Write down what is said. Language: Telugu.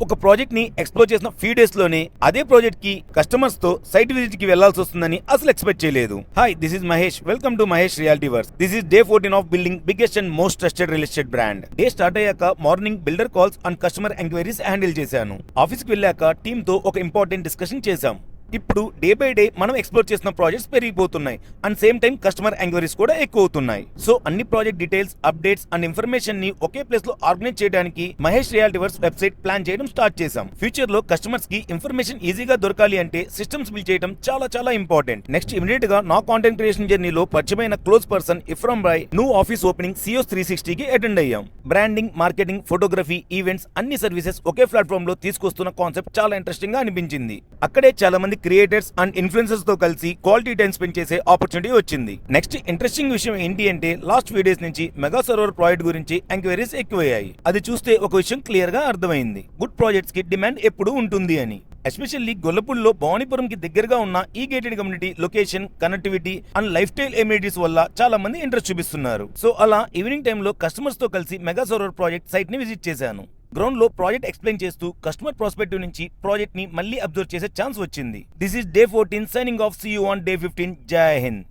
ఒక ప్రాజెక్ట్ ని ఎక్స్ప్లోర్ చేసిన ఫ్యూ డేస్ లోనే అదే ప్రాజెక్ట్ కి కస్టమర్స్ తో సైట్ విజిట్ కి వెళ్లాల్సి వస్తుందని అసలు ఎక్స్పెక్ట్ చేయలేదు. Hi, this is Mahesh. Welcome to Mahesh reality verse. This is day 14 of building biggest and most trusted real estate brand. Day start అయ్యాక morning builder calls and customer enquiries handle చేశాను. ఆఫీస్ కి వెళ్ళాక టీమ్ తో ఒక ఇంపార్టెంట్ డిస్కషన్ చేశాం. ఇప్పుడు డే బై డే మనం ఎక్స్ప్లోర్ చేసిన ప్రాజెక్ట్స్ పెరిగిపోతున్నాయి and same time customer enquiries కూడా ఎక్కువ అవుతున్నాయి. సో అన్ని project details, updates and information ని ఒకే ప్లేస్ లో ఆర్గనైజ్ చేయడానికి Mahesh reality verse website plan చేయడం స్టార్ట్ చేశాం. ఫ్యూచర్ లో కస్టమర్స్ కి ఇన్ఫర్మేషన్ ఈజీగా దొరకాలి అంటే సిస్టమ్స్ బిల్డ్ చేయడం చాలా చాలా ఇంపార్టెంట్. నెక్స్ట్ ఇమిడియట్ గా నా కాంటెంట్ క్రియేషన్ జర్నీలో పరిచయమైన close person Ephraim Roy new office opening సియోస్ 360 కి అటెండ్ అయ్యాం. బ్రాండింగ్, మార్కెటింగ్, ఫోటోగ్రఫీ, ఈవెంట్స్ అన్ని సర్వీసెస్ ఒకే ప్లాట్ఫామ్ లో తీసుకొస్తున్న కాన్సెప్ట్ చాలా ఇంట్రెస్టింగ్ గా అనిపించింది. అక్కడే చాలా మంది క్రియేటర్స్ అండ్ ఇన్ఫ్లుయెన్సర్స్ తో కలిసి క్వాలిటీ టైం స్పెండ్ చేసే ఆపర్చునిటీ వచ్చింది. నెక్స్ట్ ఇంట్రెస్టింగ్ విషయం ఏంటి అంటే లాస్ట్ ఫ్యూ డేస్ నుంచి మెగా సర్వర్ ప్రాజెక్ట్ గురించి ఎంక్వైరీస్ ఎక్కువయ్యాయి. అది చూస్తే ఒక విషయం క్లియర్ గా అర్థమైంది. గుడ్ ప్రాజెక్ట్స్ కి డిమాండ్ ఎప్పుడు ఉంటుంది అని. ఎస్పెషల్లీ గొల్లపూడిలో భవానీపురం కి దగ్గరగా ఉన్న ఈ gated community location, connectivity and life style amenities వల్ల చాలా మంది ఇంట్రెస్ట్ చూపిస్తున్నారు. సో అలా ఈవినింగ్ టైంలో కస్టమర్స్ తో కలిసి మెగా సర్వర్ ప్రాజెక్ట్ సైట్ ని విజిట్ చేశాను. గ్రౌండ్ లో ప్రాజెక్ట్ ఎక్స్ప్లెయిన్ చేస్తూ కస్టమర్ ప్రాస్పెక్టివ్ నుంచి ప్రాజెక్ట్ ని మళ్ళీ అబ్జర్వ్ చేసే ఛాన్స్ వచ్చింది. This is day 14 signing off. See you on day 15. జై హింద్.